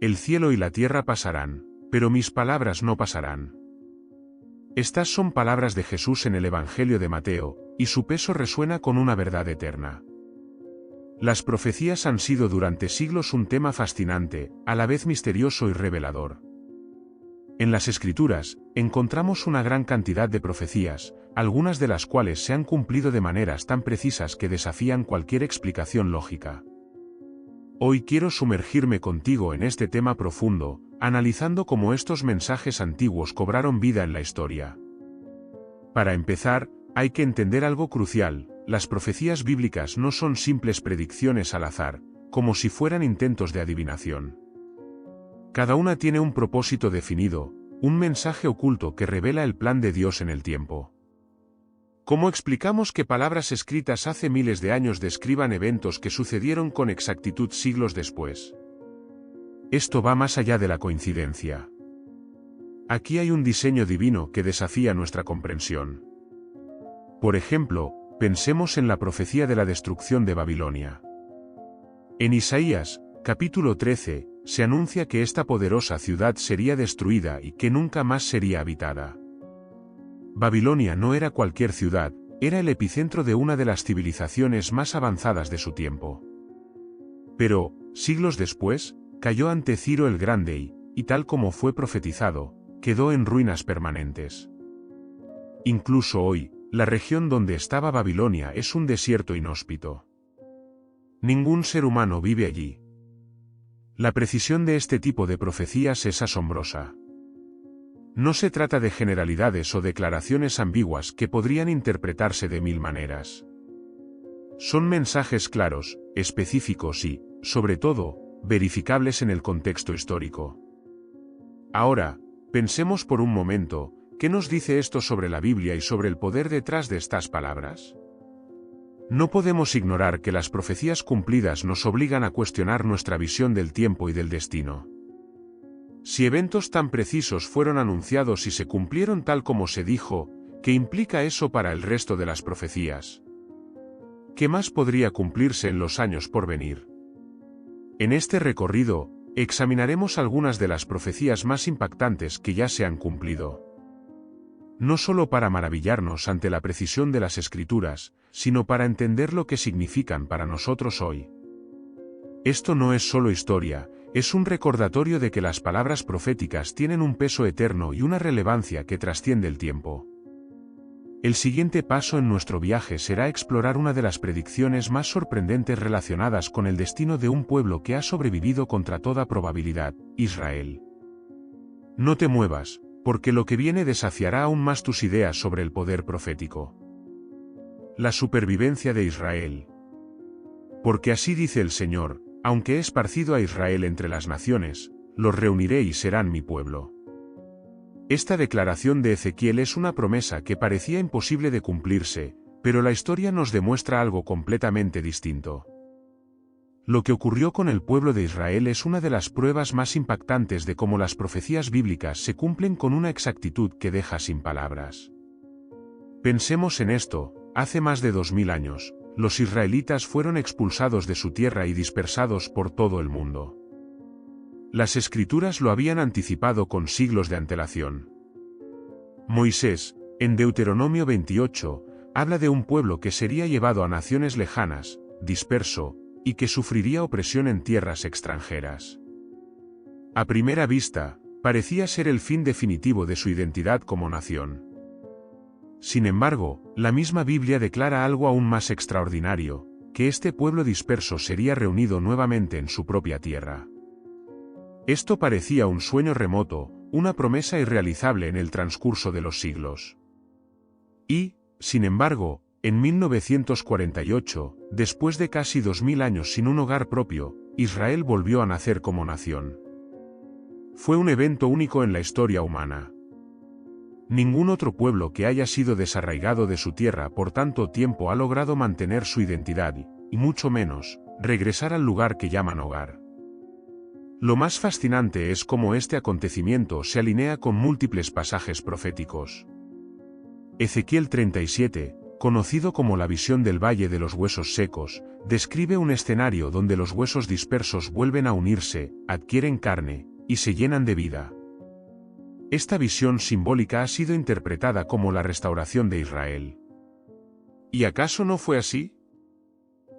El cielo y la tierra pasarán, pero mis palabras no pasarán. Estas son palabras de Jesús en el Evangelio de Mateo, y su peso resuena con una verdad eterna. Las profecías han sido durante siglos un tema fascinante, a la vez misterioso y revelador. En las Escrituras, encontramos una gran cantidad de profecías, algunas de las cuales se han cumplido de maneras tan precisas que desafían cualquier explicación lógica. Hoy quiero sumergirme contigo en este tema profundo, analizando cómo estos mensajes antiguos cobraron vida en la historia. Para empezar, hay que entender algo crucial: las profecías bíblicas no son simples predicciones al azar, como si fueran intentos de adivinación. Cada una tiene un propósito definido, un mensaje oculto que revela el plan de Dios en el tiempo. ¿Cómo explicamos que palabras escritas hace miles de años describan eventos que sucedieron con exactitud siglos después? Esto va más allá de la coincidencia. Aquí hay un diseño divino que desafía nuestra comprensión. Por ejemplo, pensemos en la profecía de la destrucción de Babilonia. En Isaías, capítulo 13, se anuncia que esta poderosa ciudad sería destruida y que nunca más sería habitada. Babilonia no era cualquier ciudad, era el epicentro de una de las civilizaciones más avanzadas de su tiempo. Pero, siglos después, cayó ante Ciro el Grande y tal como fue profetizado, quedó en ruinas permanentes. Incluso hoy, la región donde estaba Babilonia es un desierto inhóspito. Ningún ser humano vive allí. La precisión de este tipo de profecías es asombrosa. No se trata de generalidades o declaraciones ambiguas que podrían interpretarse de mil maneras. Son mensajes claros, específicos y, sobre todo, verificables en el contexto histórico. Ahora, pensemos por un momento, ¿qué nos dice esto sobre la Biblia y sobre el poder detrás de estas palabras? No podemos ignorar que las profecías cumplidas nos obligan a cuestionar nuestra visión del tiempo y del destino. Si eventos tan precisos fueron anunciados y se cumplieron tal como se dijo, ¿qué implica eso para el resto de las profecías? ¿Qué más podría cumplirse en los años por venir? En este recorrido, examinaremos algunas de las profecías más impactantes que ya se han cumplido. No solo para maravillarnos ante la precisión de las Escrituras, sino para entender lo que significan para nosotros hoy. Esto no es solo historia, es un recordatorio de que las palabras proféticas tienen un peso eterno y una relevancia que trasciende el tiempo. El siguiente paso en nuestro viaje será explorar una de las predicciones más sorprendentes relacionadas con el destino de un pueblo que ha sobrevivido contra toda probabilidad: Israel. No te muevas, porque lo que viene desafiará aún más tus ideas sobre el poder profético. La supervivencia de Israel. Porque así dice el Señor: aunque he esparcido a Israel entre las naciones, los reuniré y serán mi pueblo. Esta declaración de Ezequiel es una promesa que parecía imposible de cumplirse, pero la historia nos demuestra algo completamente distinto. Lo que ocurrió con el pueblo de Israel es una de las pruebas más impactantes de cómo las profecías bíblicas se cumplen con una exactitud que deja sin palabras. Pensemos en esto: hace más de 2000 años, los israelitas fueron expulsados de su tierra y dispersados por todo el mundo. Las Escrituras lo habían anticipado con siglos de antelación. Moisés, en Deuteronomio 28, habla de un pueblo que sería llevado a naciones lejanas, disperso, y que sufriría opresión en tierras extranjeras. A primera vista, parecía ser el fin definitivo de su identidad como nación. Sin embargo, la misma Biblia declara algo aún más extraordinario: que este pueblo disperso sería reunido nuevamente en su propia tierra. Esto parecía un sueño remoto, una promesa irrealizable en el transcurso de los siglos. Y, sin embargo, en 1948, después de casi 2000 años sin un hogar propio, Israel volvió a nacer como nación. Fue un evento único en la historia humana. Ningún otro pueblo que haya sido desarraigado de su tierra por tanto tiempo ha logrado mantener su identidad y mucho menos, regresar al lugar que llaman hogar. Lo más fascinante es cómo este acontecimiento se alinea con múltiples pasajes proféticos. Ezequiel 37, conocido como la visión del Valle de los Huesos Secos, describe un escenario donde los huesos dispersos vuelven a unirse, adquieren carne, y se llenan de vida. Esta visión simbólica ha sido interpretada como la restauración de Israel. ¿Y acaso no fue así?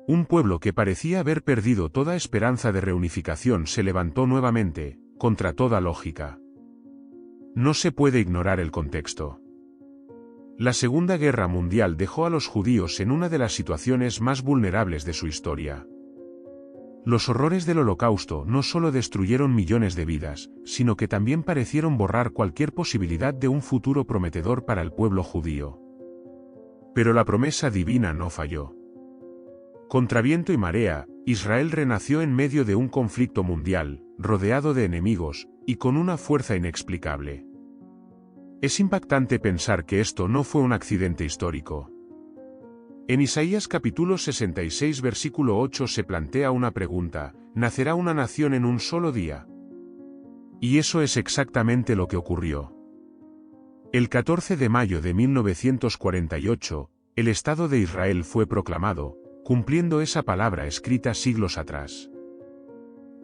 Un pueblo que parecía haber perdido toda esperanza de reunificación se levantó nuevamente, contra toda lógica. No se puede ignorar el contexto. La Segunda Guerra Mundial dejó a los judíos en una de las situaciones más vulnerables de su historia. Los horrores del Holocausto no solo destruyeron millones de vidas, sino que también parecieron borrar cualquier posibilidad de un futuro prometedor para el pueblo judío. Pero la promesa divina no falló. Contra viento y marea, Israel renació en medio de un conflicto mundial, rodeado de enemigos, y con una fuerza inexplicable. Es impactante pensar que esto no fue un accidente histórico. En Isaías capítulo 66 versículo 8 se plantea una pregunta: ¿nacerá una nación en un solo día? Y eso es exactamente lo que ocurrió. El 14 de mayo de 1948, el Estado de Israel fue proclamado, cumpliendo esa palabra escrita siglos atrás.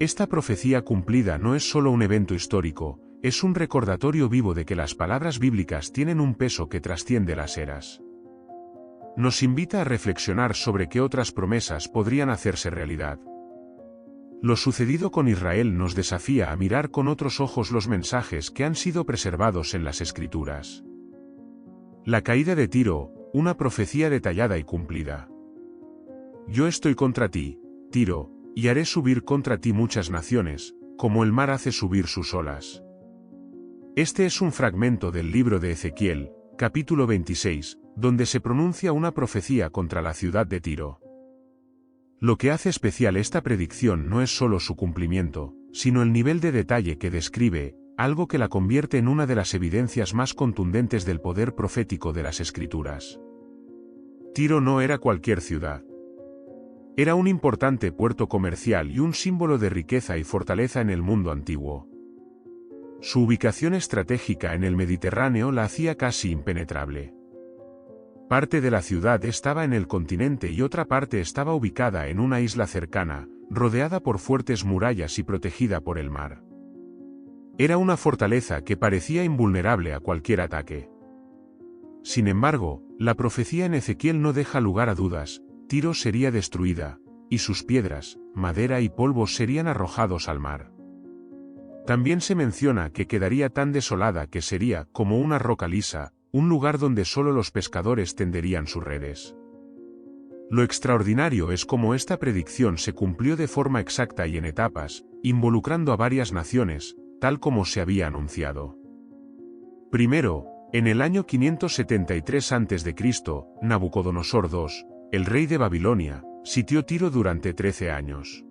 Esta profecía cumplida no es solo un evento histórico, es un recordatorio vivo de que las palabras bíblicas tienen un peso que trasciende las eras. Nos invita a reflexionar sobre qué otras promesas podrían hacerse realidad. Lo sucedido con Israel nos desafía a mirar con otros ojos los mensajes que han sido preservados en las Escrituras. La caída de Tiro, una profecía detallada y cumplida. Yo estoy contra ti, Tiro, y haré subir contra ti muchas naciones, como el mar hace subir sus olas. Este es un fragmento del libro de Ezequiel, capítulo 26, donde se pronuncia una profecía contra la ciudad de Tiro. Lo que hace especial esta predicción no es solo su cumplimiento, sino el nivel de detalle que describe, algo que la convierte en una de las evidencias más contundentes del poder profético de las Escrituras. Tiro no era cualquier ciudad. Era un importante puerto comercial y un símbolo de riqueza y fortaleza en el mundo antiguo. Su ubicación estratégica en el Mediterráneo la hacía casi impenetrable. Parte de la ciudad estaba en el continente y otra parte estaba ubicada en una isla cercana, rodeada por fuertes murallas y protegida por el mar. Era una fortaleza que parecía invulnerable a cualquier ataque. Sin embargo, la profecía en Ezequiel no deja lugar a dudas: Tiro sería destruida, y sus piedras, madera y polvo serían arrojados al mar. También se menciona que quedaría tan desolada que sería como una roca lisa, un lugar donde solo los pescadores tenderían sus redes. Lo extraordinario es cómo esta predicción se cumplió de forma exacta y en etapas, involucrando a varias naciones, tal como se había anunciado. Primero, en el año 573 a.C., Nabucodonosor II, el rey de Babilonia, sitió Tiro durante 13 años.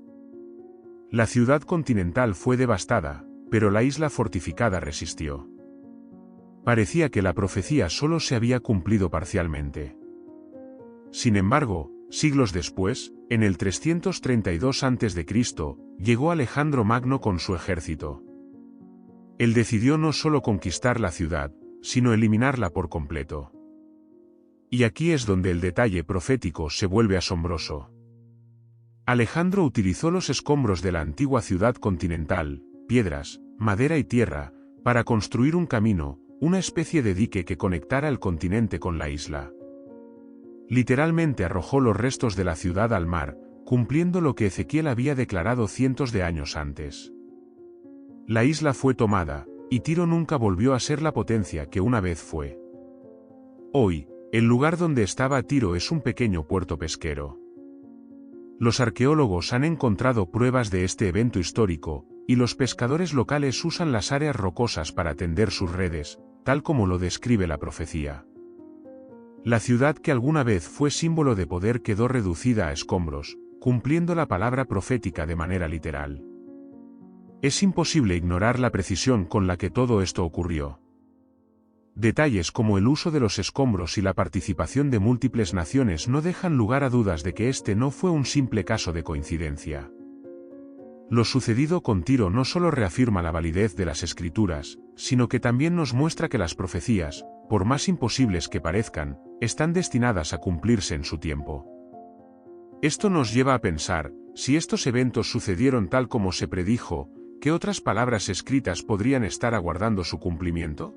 La ciudad continental fue devastada, pero la isla fortificada resistió. Parecía que la profecía solo se había cumplido parcialmente. Sin embargo, siglos después, en el 332 a.C., llegó Alejandro Magno con su ejército. Él decidió no solo conquistar la ciudad, sino eliminarla por completo. Y aquí es donde el detalle profético se vuelve asombroso. Alejandro utilizó los escombros de la antigua ciudad continental, piedras, madera y tierra, para construir un camino, una especie de dique que conectara el continente con la isla. Literalmente arrojó los restos de la ciudad al mar, cumpliendo lo que Ezequiel había declarado cientos de años antes. La isla fue tomada, y Tiro nunca volvió a ser la potencia que una vez fue. Hoy, el lugar donde estaba Tiro es un pequeño puerto pesquero. Los arqueólogos han encontrado pruebas de este evento histórico, y los pescadores locales usan las áreas rocosas para tender sus redes, tal como lo describe la profecía. La ciudad que alguna vez fue símbolo de poder quedó reducida a escombros, cumpliendo la palabra profética de manera literal. Es imposible ignorar la precisión con la que todo esto ocurrió. Detalles como el uso de los escombros y la participación de múltiples naciones no dejan lugar a dudas de que este no fue un simple caso de coincidencia. Lo sucedido con Tiro no solo reafirma la validez de las Escrituras, sino que también nos muestra que las profecías, por más imposibles que parezcan, están destinadas a cumplirse en su tiempo. Esto nos lleva a pensar, si estos eventos sucedieron tal como se predijo, ¿qué otras palabras escritas podrían estar aguardando su cumplimiento?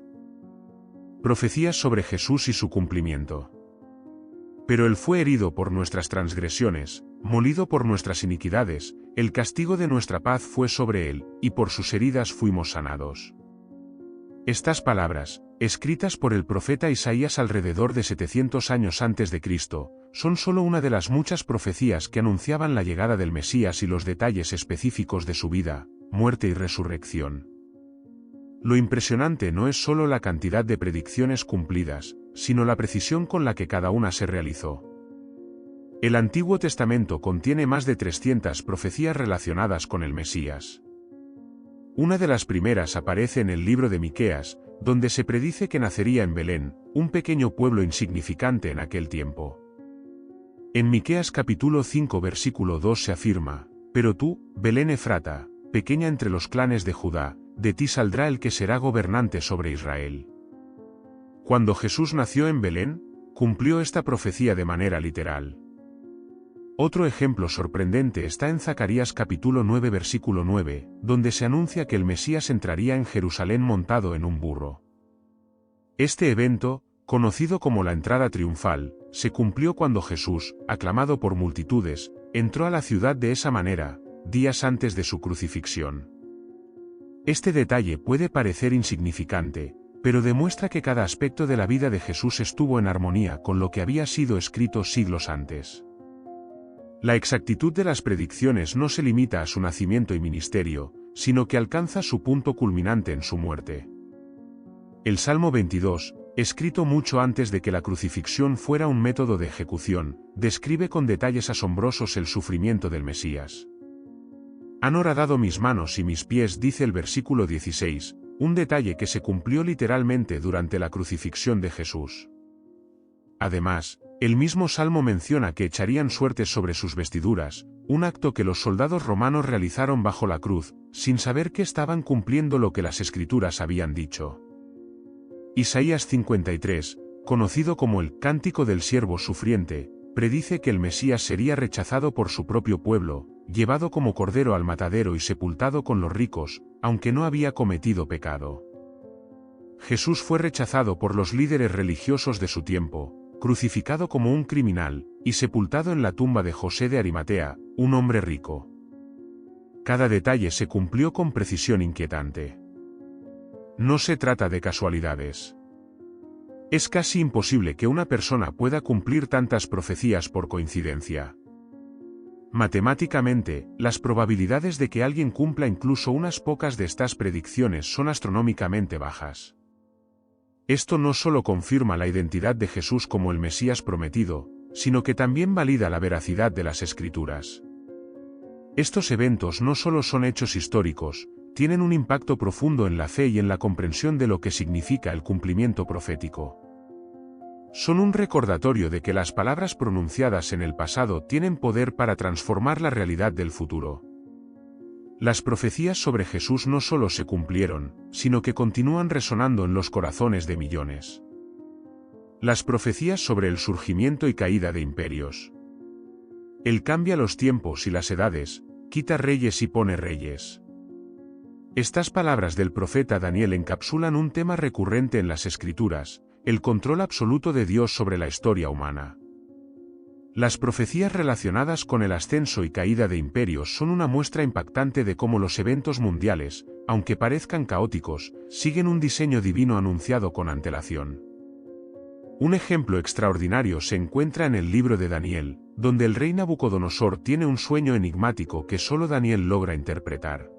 Profecías sobre Jesús y su cumplimiento. Pero Él fue herido por nuestras transgresiones, molido por nuestras iniquidades, el castigo de nuestra paz fue sobre Él, y por sus heridas fuimos sanados. Estas palabras, escritas por el profeta Isaías alrededor de 700 años antes de Cristo, son solo una de las muchas profecías que anunciaban la llegada del Mesías y los detalles específicos de su vida, muerte y resurrección. Lo impresionante no es solo la cantidad de predicciones cumplidas, sino la precisión con la que cada una se realizó. El Antiguo Testamento contiene más de 300 profecías relacionadas con el Mesías. Una de las primeras aparece en el libro de Miqueas, donde se predice que nacería en Belén, un pequeño pueblo insignificante en aquel tiempo. En Miqueas capítulo 5 versículo 2 se afirma: «Pero tú, Belén Efrata, pequeña entre los clanes de Judá, de ti saldrá el que será gobernante sobre Israel». Cuando Jesús nació en Belén, cumplió esta profecía de manera literal. Otro ejemplo sorprendente está en Zacarías capítulo 9 versículo 9, donde se anuncia que el Mesías entraría en Jerusalén montado en un burro. Este evento, conocido como la entrada triunfal, se cumplió cuando Jesús, aclamado por multitudes, entró a la ciudad de esa manera, días antes de su crucifixión. Este detalle puede parecer insignificante, pero demuestra que cada aspecto de la vida de Jesús estuvo en armonía con lo que había sido escrito siglos antes. La exactitud de las predicciones no se limita a su nacimiento y ministerio, sino que alcanza su punto culminante en su muerte. El Salmo 22, escrito mucho antes de que la crucifixión fuera un método de ejecución, describe con detalles asombrosos el sufrimiento del Mesías. «Han horadado mis manos y mis pies», dice el versículo 16, un detalle que se cumplió literalmente durante la crucifixión de Jesús. Además, el mismo Salmo menciona que echarían suertes sobre sus vestiduras, un acto que los soldados romanos realizaron bajo la cruz, sin saber que estaban cumpliendo lo que las Escrituras habían dicho. Isaías 53, conocido como el Cántico del Siervo Sufriente, predice que el Mesías sería rechazado por su propio pueblo, llevado como cordero al matadero y sepultado con los ricos, aunque no había cometido pecado. Jesús fue rechazado por los líderes religiosos de su tiempo, crucificado como un criminal, y sepultado en la tumba de José de Arimatea, un hombre rico. Cada detalle se cumplió con precisión inquietante. No se trata de casualidades. Es casi imposible que una persona pueda cumplir tantas profecías por coincidencia. Matemáticamente, las probabilidades de que alguien cumpla incluso unas pocas de estas predicciones son astronómicamente bajas. Esto no solo confirma la identidad de Jesús como el Mesías prometido, sino que también valida la veracidad de las Escrituras. Estos eventos no solo son hechos históricos, tienen un impacto profundo en la fe y en la comprensión de lo que significa el cumplimiento profético. Son un recordatorio de que las palabras pronunciadas en el pasado tienen poder para transformar la realidad del futuro. Las profecías sobre Jesús no solo se cumplieron, sino que continúan resonando en los corazones de millones. Las profecías sobre el surgimiento y caída de imperios. Él cambia los tiempos y las edades, quita reyes y pone reyes. Estas palabras del profeta Daniel encapsulan un tema recurrente en las Escrituras, el control absoluto de Dios sobre la historia humana. Las profecías relacionadas con el ascenso y caída de imperios son una muestra impactante de cómo los eventos mundiales, aunque parezcan caóticos, siguen un diseño divino anunciado con antelación. Un ejemplo extraordinario se encuentra en el libro de Daniel, donde el rey Nabucodonosor tiene un sueño enigmático que solo Daniel logra interpretar.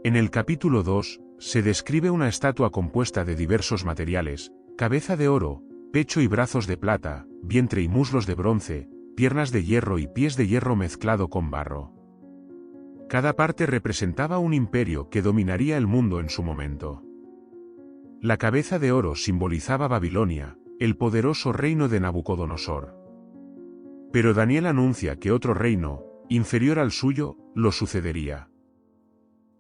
En el capítulo 2, se describe una estatua compuesta de diversos materiales: cabeza de oro, pecho y brazos de plata, vientre y muslos de bronce, piernas de hierro y pies de hierro mezclado con barro. Cada parte representaba un imperio que dominaría el mundo en su momento. La cabeza de oro simbolizaba Babilonia, el poderoso reino de Nabucodonosor. Pero Daniel anuncia que otro reino, inferior al suyo, lo sucedería.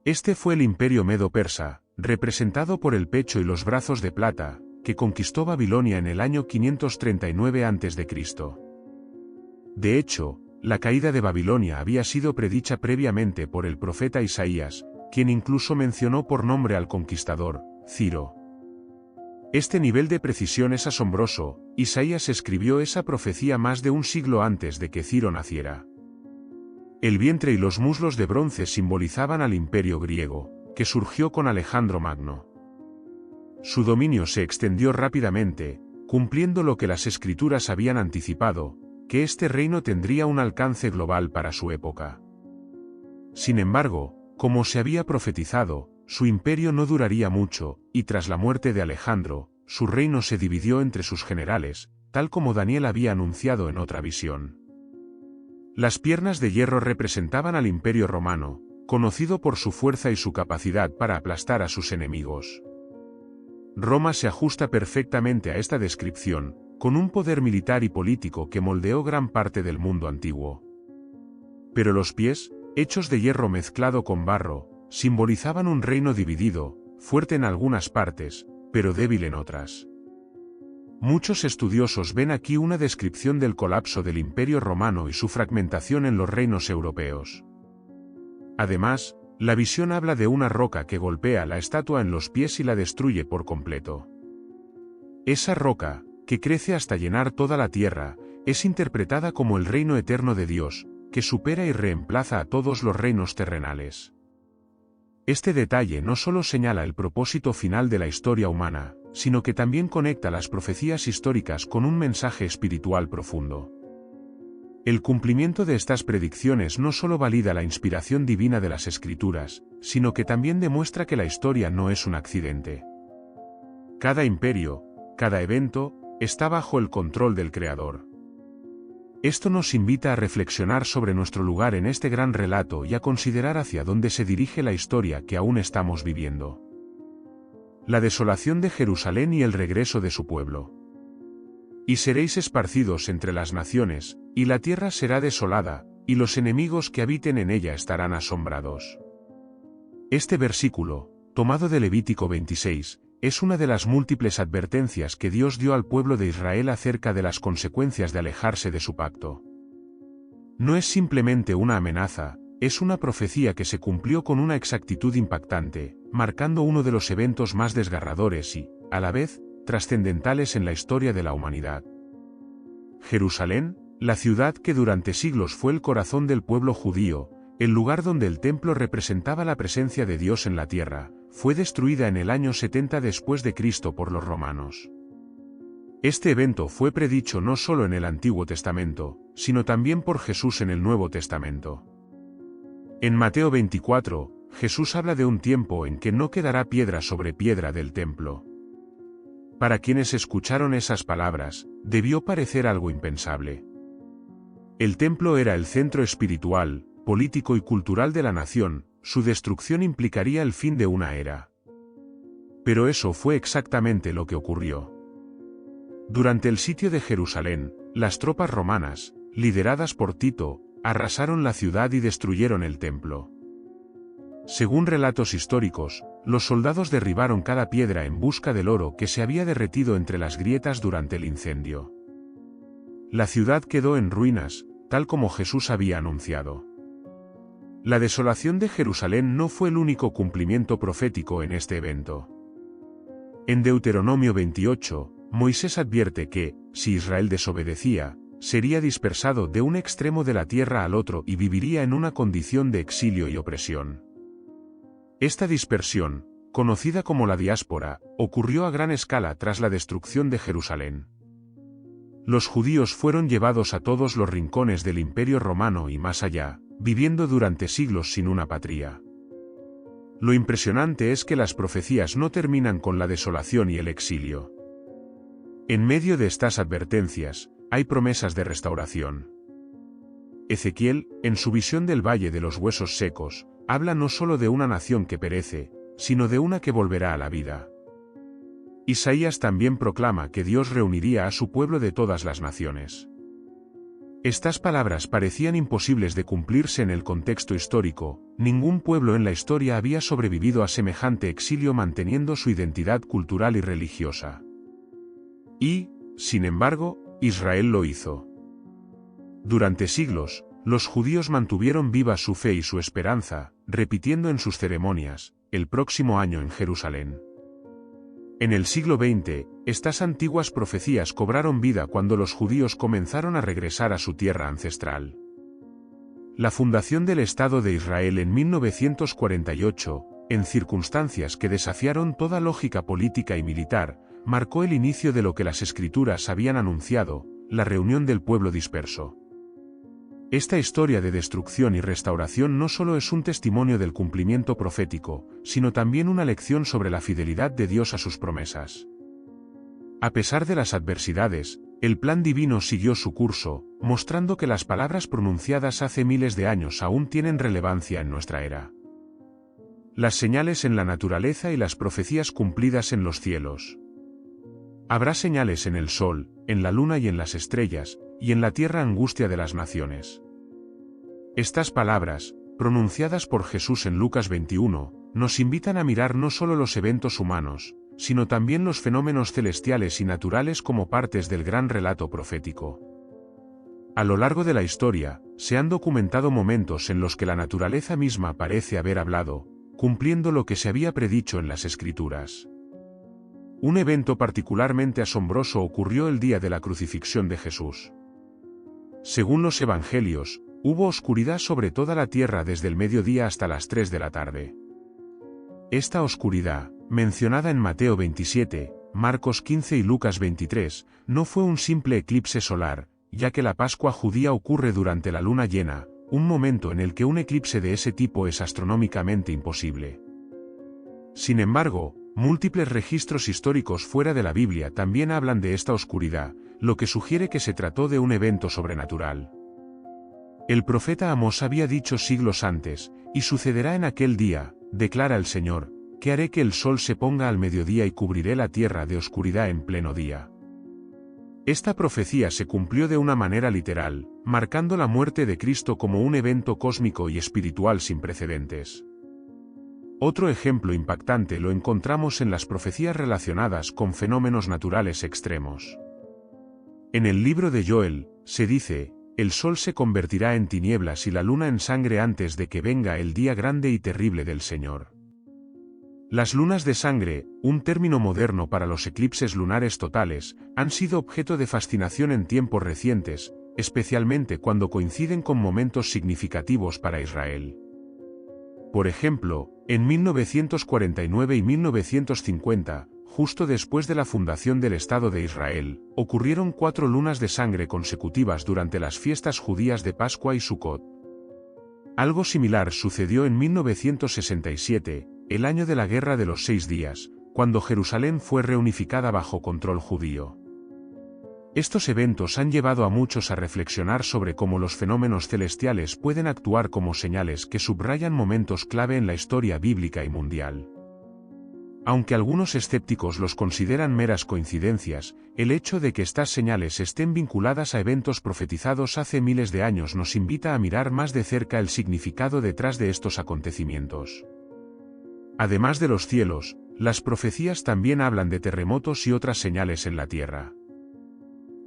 Este fue el imperio medo-persa, representado por el pecho y los brazos de plata, que conquistó Babilonia en el año 539 a.C. De hecho, la caída de Babilonia había sido predicha previamente por el profeta Isaías, quien incluso mencionó por nombre al conquistador, Ciro. Este nivel de precisión es asombroso. Isaías escribió esa profecía más de un siglo antes de que Ciro naciera. El vientre y los muslos de bronce simbolizaban al imperio griego, que surgió con Alejandro Magno. Su dominio se extendió rápidamente, cumpliendo lo que las escrituras habían anticipado, que este reino tendría un alcance global para su época. Sin embargo, como se había profetizado, su imperio no duraría mucho, y tras la muerte de Alejandro, su reino se dividió entre sus generales, tal como Daniel había anunciado en otra visión. Las piernas de hierro representaban al imperio romano, conocido por su fuerza y su capacidad para aplastar a sus enemigos. Roma se ajusta perfectamente a esta descripción, con un poder militar y político que moldeó gran parte del mundo antiguo. Pero los pies, hechos de hierro mezclado con barro, simbolizaban un reino dividido, fuerte en algunas partes, pero débil en otras. Muchos estudiosos ven aquí una descripción del colapso del Imperio Romano y su fragmentación en los reinos europeos. Además, la visión habla de una roca que golpea la estatua en los pies y la destruye por completo. Esa roca, que crece hasta llenar toda la tierra, es interpretada como el reino eterno de Dios, que supera y reemplaza a todos los reinos terrenales. Este detalle no solo señala el propósito final de la historia humana, sino que también conecta las profecías históricas con un mensaje espiritual profundo. El cumplimiento de estas predicciones no solo valida la inspiración divina de las Escrituras, sino que también demuestra que la historia no es un accidente. Cada imperio, cada evento, está bajo el control del Creador. Esto nos invita a reflexionar sobre nuestro lugar en este gran relato y a considerar hacia dónde se dirige la historia que aún estamos viviendo. La desolación de Jerusalén y el regreso de su pueblo. Y seréis esparcidos entre las naciones, y la tierra será desolada, y los enemigos que habiten en ella estarán asombrados. Este versículo, tomado de Levítico 26, es una de las múltiples advertencias que Dios dio al pueblo de Israel acerca de las consecuencias de alejarse de su pacto. No es simplemente una amenaza, es una profecía que se cumplió con una exactitud impactante, marcando uno de los eventos más desgarradores y, a la vez, trascendentales en la historia de la humanidad. Jerusalén, la ciudad que durante siglos fue el corazón del pueblo judío, el lugar donde el templo representaba la presencia de Dios en la tierra, fue destruida en el año 70 después de Cristo por los romanos. Este evento fue predicho no solo en el Antiguo Testamento, sino también por Jesús en el Nuevo Testamento. En Mateo 24, Jesús habla de un tiempo en que no quedará piedra sobre piedra del templo. Para quienes escucharon esas palabras, debió parecer algo impensable. El templo era el centro espiritual, político y cultural de la nación, su destrucción implicaría el fin de una era. Pero eso fue exactamente lo que ocurrió. Durante el sitio de Jerusalén, las tropas romanas, lideradas por Tito, arrasaron la ciudad y destruyeron el templo. Según relatos históricos, los soldados derribaron cada piedra en busca del oro que se había derretido entre las grietas durante el incendio. La ciudad quedó en ruinas, tal como Jesús había anunciado. La desolación de Jerusalén no fue el único cumplimiento profético en este evento. En Deuteronomio 28, Moisés advierte que, si Israel desobedecía, sería dispersado de un extremo de la tierra al otro y viviría en una condición de exilio y opresión. Esta dispersión, conocida como la diáspora, ocurrió a gran escala tras la destrucción de Jerusalén. Los judíos fueron llevados a todos los rincones del Imperio Romano y más allá, viviendo durante siglos sin una patria. Lo impresionante es que las profecías no terminan con la desolación y el exilio. En medio de estas advertencias, hay promesas de restauración. Ezequiel, en su visión del Valle de los Huesos Secos, habla no solo de una nación que perece, sino de una que volverá a la vida. Isaías también proclama que Dios reuniría a su pueblo de todas las naciones. Estas palabras parecían imposibles de cumplirse en el contexto histórico. Ningún pueblo en la historia había sobrevivido a semejante exilio manteniendo su identidad cultural y religiosa. Y, sin embargo, Israel lo hizo. Durante siglos, los judíos mantuvieron viva su fe y su esperanza, repitiendo en sus ceremonias, el próximo año en Jerusalén. En el siglo XX, estas antiguas profecías cobraron vida cuando los judíos comenzaron a regresar a su tierra ancestral. La fundación del Estado de Israel en 1948, en circunstancias que desafiaron toda lógica política y militar, marcó el inicio de lo que las Escrituras habían anunciado, la reunión del pueblo disperso. Esta historia de destrucción y restauración no solo es un testimonio del cumplimiento profético, sino también una lección sobre la fidelidad de Dios a sus promesas. A pesar de las adversidades, el plan divino siguió su curso, mostrando que las palabras pronunciadas hace miles de años aún tienen relevancia en nuestra era. Las señales en la naturaleza y las profecías cumplidas en los cielos. Habrá señales en el sol, en la luna y en las estrellas, y en la tierra angustia de las naciones. Estas palabras, pronunciadas por Jesús en Lucas 21, nos invitan a mirar no solo los eventos humanos, sino también los fenómenos celestiales y naturales como partes del gran relato profético. A lo largo de la historia, se han documentado momentos en los que la naturaleza misma parece haber hablado, cumpliendo lo que se había predicho en las Escrituras. Un evento particularmente asombroso ocurrió el día de la crucifixión de Jesús. Según los Evangelios, hubo oscuridad sobre toda la tierra desde el mediodía hasta las 3 de la tarde. Esta oscuridad, mencionada en Mateo 27, Marcos 15 y Lucas 23, no fue un simple eclipse solar, ya que la Pascua judía ocurre durante la luna llena, un momento en el que un eclipse de ese tipo es astronómicamente imposible. Sin embargo, múltiples registros históricos fuera de la Biblia también hablan de esta oscuridad, lo que sugiere que se trató de un evento sobrenatural. El profeta Amós había dicho siglos antes, y sucederá en aquel día, declara el Señor, que haré que el sol se ponga al mediodía y cubriré la tierra de oscuridad en pleno día. Esta profecía se cumplió de una manera literal, marcando la muerte de Cristo como un evento cósmico y espiritual sin precedentes. Otro ejemplo impactante lo encontramos en las profecías relacionadas con fenómenos naturales extremos. En el libro de Joel, se dice, el sol se convertirá en tinieblas y la luna en sangre antes de que venga el día grande y terrible del Señor. Las lunas de sangre, un término moderno para los eclipses lunares totales, han sido objeto de fascinación en tiempos recientes, especialmente cuando coinciden con momentos significativos para Israel. Por ejemplo, en 1949 y 1950, justo después de la fundación del Estado de Israel, ocurrieron 4 lunas de sangre consecutivas durante las fiestas judías de Pascua y Sukkot. Algo similar sucedió en 1967, el año de la Guerra de los 6 días, cuando Jerusalén fue reunificada bajo control judío. Estos eventos han llevado a muchos a reflexionar sobre cómo los fenómenos celestiales pueden actuar como señales que subrayan momentos clave en la historia bíblica y mundial. Aunque algunos escépticos los consideran meras coincidencias, el hecho de que estas señales estén vinculadas a eventos profetizados hace miles de años nos invita a mirar más de cerca el significado detrás de estos acontecimientos. Además de los cielos, las profecías también hablan de terremotos y otras señales en la tierra.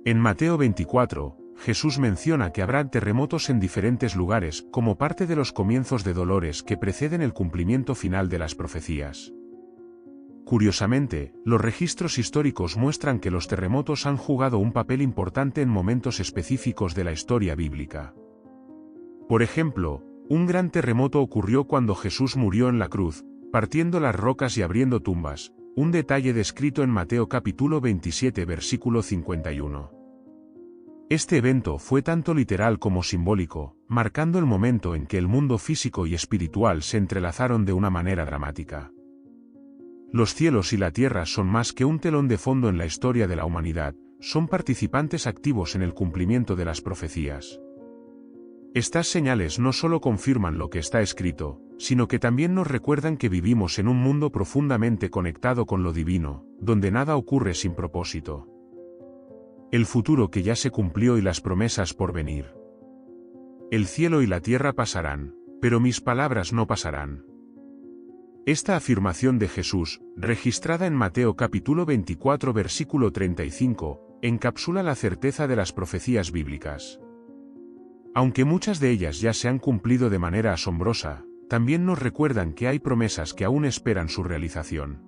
En Mateo 24, Jesús menciona que habrá terremotos en diferentes lugares como parte de los comienzos de dolores que preceden el cumplimiento final de las profecías. Curiosamente, los registros históricos muestran que los terremotos han jugado un papel importante en momentos específicos de la historia bíblica. Por ejemplo, un gran terremoto ocurrió cuando Jesús murió en la cruz, partiendo las rocas y abriendo tumbas, un detalle descrito en Mateo capítulo 27 versículo 51. Este evento fue tanto literal como simbólico, marcando el momento en que el mundo físico y espiritual se entrelazaron de una manera dramática. Los cielos y la tierra son más que un telón de fondo en la historia de la humanidad, son participantes activos en el cumplimiento de las profecías. Estas señales no solo confirman lo que está escrito, sino que también nos recuerdan que vivimos en un mundo profundamente conectado con lo divino, donde nada ocurre sin propósito. el futuro que ya se cumplió y las promesas por venir. El cielo y la tierra pasarán, pero mis palabras no pasarán. Esta afirmación de Jesús, registrada en Mateo capítulo 24 versículo 35, encapsula la certeza de las profecías bíblicas. Aunque muchas de ellas ya se han cumplido de manera asombrosa, también nos recuerdan que hay promesas que aún esperan su realización.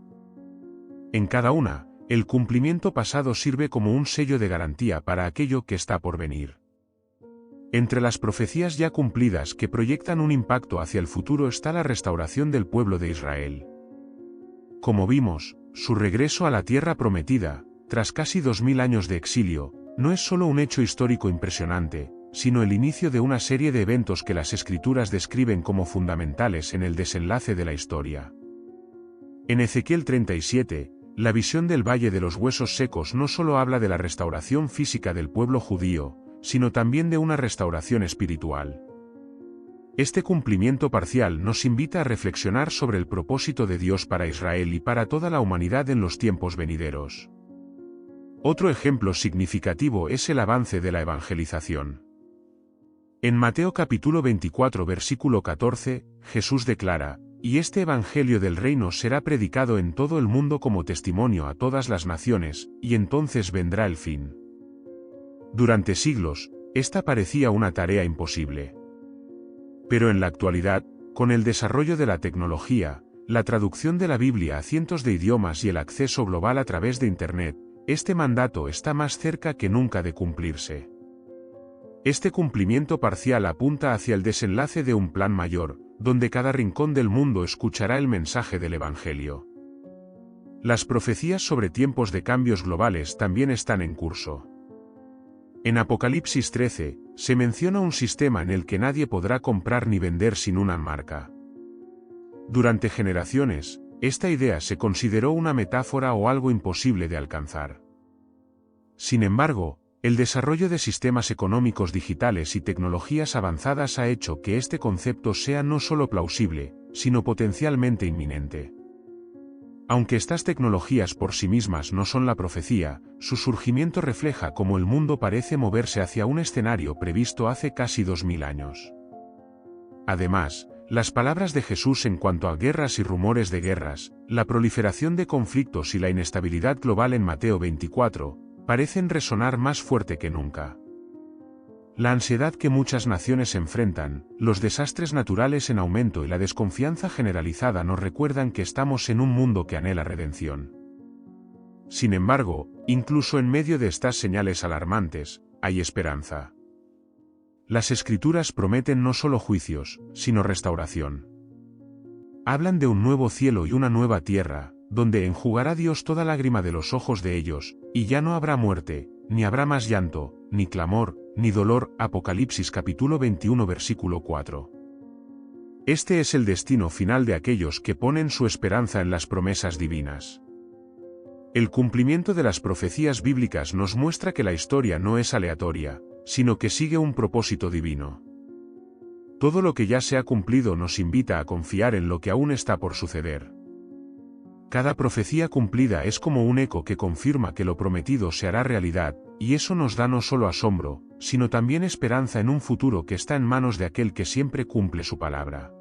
En cada una, el cumplimiento pasado sirve como un sello de garantía para aquello que está por venir. Entre las profecías ya cumplidas que proyectan un impacto hacia el futuro está la restauración del pueblo de Israel. Como vimos, su regreso a la tierra prometida, tras casi 2000 años de exilio, no es solo un hecho histórico impresionante, sino el inicio de una serie de eventos que las Escrituras describen como fundamentales en el desenlace de la historia. En Ezequiel 37, la visión del Valle de los Huesos Secos no solo habla de la restauración física del pueblo judío, sino también de una restauración espiritual. Este cumplimiento parcial nos invita a reflexionar sobre el propósito de Dios para Israel y para toda la humanidad en los tiempos venideros. Otro ejemplo significativo es el avance de la evangelización. En Mateo capítulo 24 versículo 14, Jesús declara: «Y este evangelio del reino será predicado en todo el mundo como testimonio a todas las naciones, y entonces vendrá el fin». Durante siglos, esta parecía una tarea imposible. Pero en la actualidad, con el desarrollo de la tecnología, la traducción de la Biblia a cientos de idiomas y el acceso global a través de Internet, este mandato está más cerca que nunca de cumplirse. Este cumplimiento parcial apunta hacia el desenlace de un plan mayor, donde cada rincón del mundo escuchará el mensaje del Evangelio. Las profecías sobre tiempos de cambios globales también están en curso. En Apocalipsis 13, se menciona un sistema en el que nadie podrá comprar ni vender sin una marca. Durante generaciones, esta idea se consideró una metáfora o algo imposible de alcanzar. Sin embargo, el desarrollo de sistemas económicos digitales y tecnologías avanzadas ha hecho que este concepto sea no solo plausible, sino potencialmente inminente. Aunque estas tecnologías por sí mismas no son la profecía, su surgimiento refleja cómo el mundo parece moverse hacia un escenario previsto hace casi 2000 años. Además, las palabras de Jesús en cuanto a guerras y rumores de guerras, la proliferación de conflictos y la inestabilidad global en Mateo 24, parecen resonar más fuerte que nunca. La ansiedad que muchas naciones enfrentan, los desastres naturales en aumento y la desconfianza generalizada nos recuerdan que estamos en un mundo que anhela redención. Sin embargo, incluso en medio de estas señales alarmantes, hay esperanza. Las Escrituras prometen no solo juicios, sino restauración. Hablan de un nuevo cielo y una nueva tierra, donde enjugará Dios toda lágrima de los ojos de ellos, y ya no habrá muerte, ni habrá más llanto, ni clamor, ni dolor. Apocalipsis capítulo 21 versículo 4. Este es el destino final de aquellos que ponen su esperanza en las promesas divinas. El cumplimiento de las profecías bíblicas nos muestra que la historia no es aleatoria, sino que sigue un propósito divino. Todo lo que ya se ha cumplido nos invita a confiar en lo que aún está por suceder. Cada profecía cumplida es como un eco que confirma que lo prometido se hará realidad, y eso nos da no solo asombro, sino también esperanza en un futuro que está en manos de aquel que siempre cumple su palabra.